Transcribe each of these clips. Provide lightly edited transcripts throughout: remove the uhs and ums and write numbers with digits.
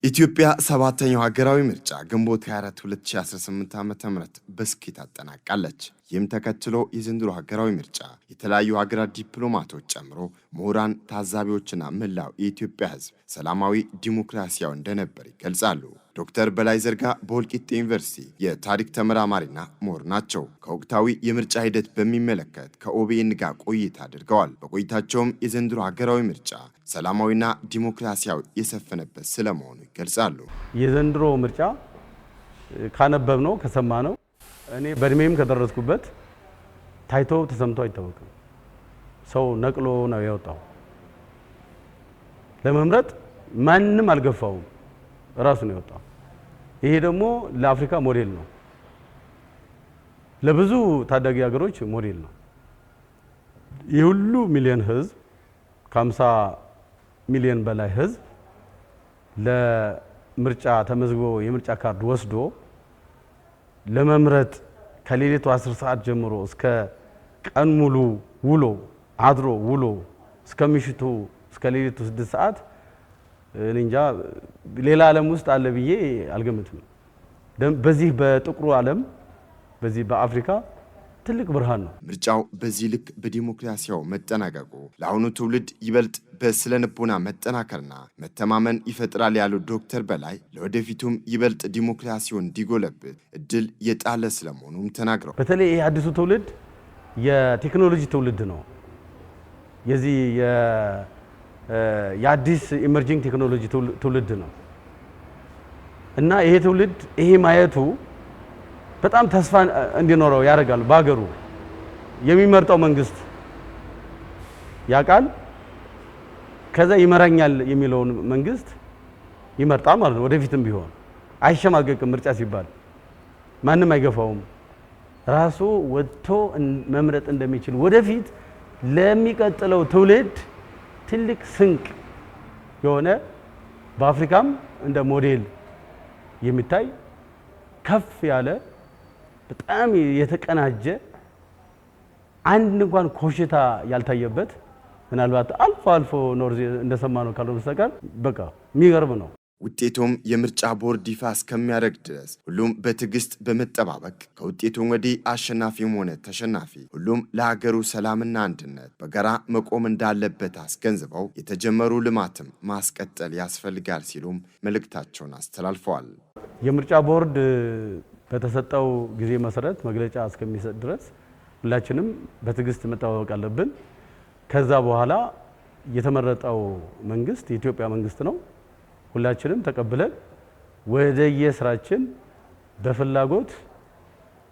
ኢትዮጵያ ሰባተኛው ሀገራዊ ምርጫ ግንቦት 24 2018 ዓ.ም በስኬት አጠናቃለች። ይህም ተከትሎ የዘንድሮ ሀገራዊ ምርጫ የተለያዩ ሀገራት ዲፕሎማቶች ጨምሮ ምሁራን፣ ታዛቢዎችና መላው የኢትዮጵያ ሕዝብ ሰላማዊ ዲሞክራሲያዊ እንደነበር ይገልጻሉ። ዶክተር በላይ ዘርጋ በወልቂጤ ዩኒቨርሲቲ የታሪክ ተመራማሪና ምሁር ናቸው። ከወቅታዊ የምርጫ ሂደት በሚመለከት ከኦቢኤን ጋር ቆይታ አድርገዋል። በቆይታቸውም የዘንድሮ ሀገራዊ ምርጫ ሰላማዊና ዲሞክራሲያዊ የሰፈነበት ስለመሆኑ ይገልጻሉ። የዘንድሮ ምርጫ ካነበብነው ከሰማነው እኔ በእድሜም ከደረስኩበት ታይቶ ተሰምቶ አይታወቅም። ሰው ነቅሎ ነው ያወጣው። ለመምረጥ ማንም አልገፋውም፣ ራሱ ነው ያወጣው። ይሄ ደግሞ ለአፍሪካ ሞዴል ነው፣ ለብዙ ታዳጊ ሀገሮች ሞዴል ነው። ይህ ሁሉ ሚሊዮን ህዝብ ከ50 ሚሊዮን በላይ ህዝብ ለምርጫ ተመዝግቦ የምርጫ ካርድ ወስዶ ለመምረጥ ከሌሊቱ 10 ሰዓት ጀምሮ እስከ ቀን ሙሉ ውሎ አድሮ ውሎ እስከ ምሽቱ እስከ ሌሊቱ 6 ሰዓት እንጃ ሌላ ዓለም ውስጥ አለ ብዬ አልገምትም። በዚህ በጥቁሩ ዓለም በዚህ በአፍሪካ ትልቅ ብርሃን ነው። ምርጫው በዚህ ልክ በዲሞክራሲያው መጠናቀቁ ለአሁኑ ትውልድ ይበልጥ በስለንቦና መጠናከርና መተማመን ይፈጥራል ያሉት ዶክተር በላይ ለወደፊቱም ይበልጥ ዲሞክራሲውን እንዲጎለብት እድል የጣለ ስለመሆኑም ተናግረው በተለይ ይህ አዲሱ ትውልድ የቴክኖሎጂ ትውልድ ነው። የዚህ የአዲስ ኢመርጂንግ ቴክኖሎጂ ትውልድ ነው እና ይሄ ትውልድ ይሄ ማየቱ በጣም ተስፋ እንዲኖረው ያደርጋል። በአገሩ የሚመርጠው መንግስት ያውቃል፣ ከዛ ይመራኛል የሚለውን መንግስት ይመርጣል ማለት ነው። ወደፊትም ቢሆን አይሸማቀቅም። ምርጫ ሲባል ማንም አይገፋውም። ራሱ ወጥቶ መምረጥ እንደሚችል ወደፊት ለሚቀጥለው ትውልድ ትልቅ ስንቅ የሆነ በአፍሪካም እንደ ሞዴል የሚታይ ከፍ ያለ በጣም የተቀናጀ አንድ እንኳን ኮሽታ ያልታየበት ምናልባት አልፎ አልፎ ኖርዝ እንደሰማነው ካልሆነ በስተቀር በቃ የሚገርም ነው። ውጤቱም የምርጫ ቦርድ ይፋ እስከሚያደርግ ድረስ ሁሉም በትዕግስት በመጠባበቅ ከውጤቱም ወዲህ አሸናፊም ሆነ ተሸናፊ ሁሉም ለሀገሩ ሰላምና አንድነት በጋራ መቆም እንዳለበት አስገንዝበው የተጀመሩ ልማትም ማስቀጠል ያስፈልጋል ሲሉም መልእክታቸውን አስተላልፈዋል። የምርጫ ቦርድ በተሰጠው ጊዜ መሰረት መግለጫ እስከሚሰጥ ድረስ ሁላችንም በትዕግስት መጠባበቅ አለብን። ከዛ በኋላ የተመረጠው መንግስት የኢትዮጵያ መንግስት ነው። ሁላችንም ተቀብለን ወደየስራችን በፍላጎት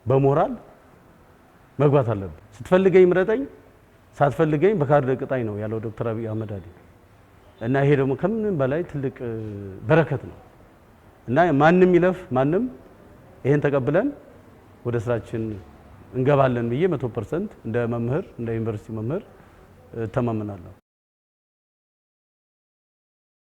በሞራል መግባት አለብን። ስትፈልገኝ ምረጠኝ፣ ሳትፈልገኝ በካርድ ቅጣኝ ነው ያለው ዶክተር አብይ አህመድ አሊ እና ይሄ ደግሞ ከምንም በላይ ትልቅ በረከት ነው እና ማንም ይለፍ ማንም ይሄን ተቀብለን ወደ ስራችን እንገባለን ብዬ 100% እንደ መምህር እንደ ዩኒቨርሲቲ መምህር ተማመናለሁ።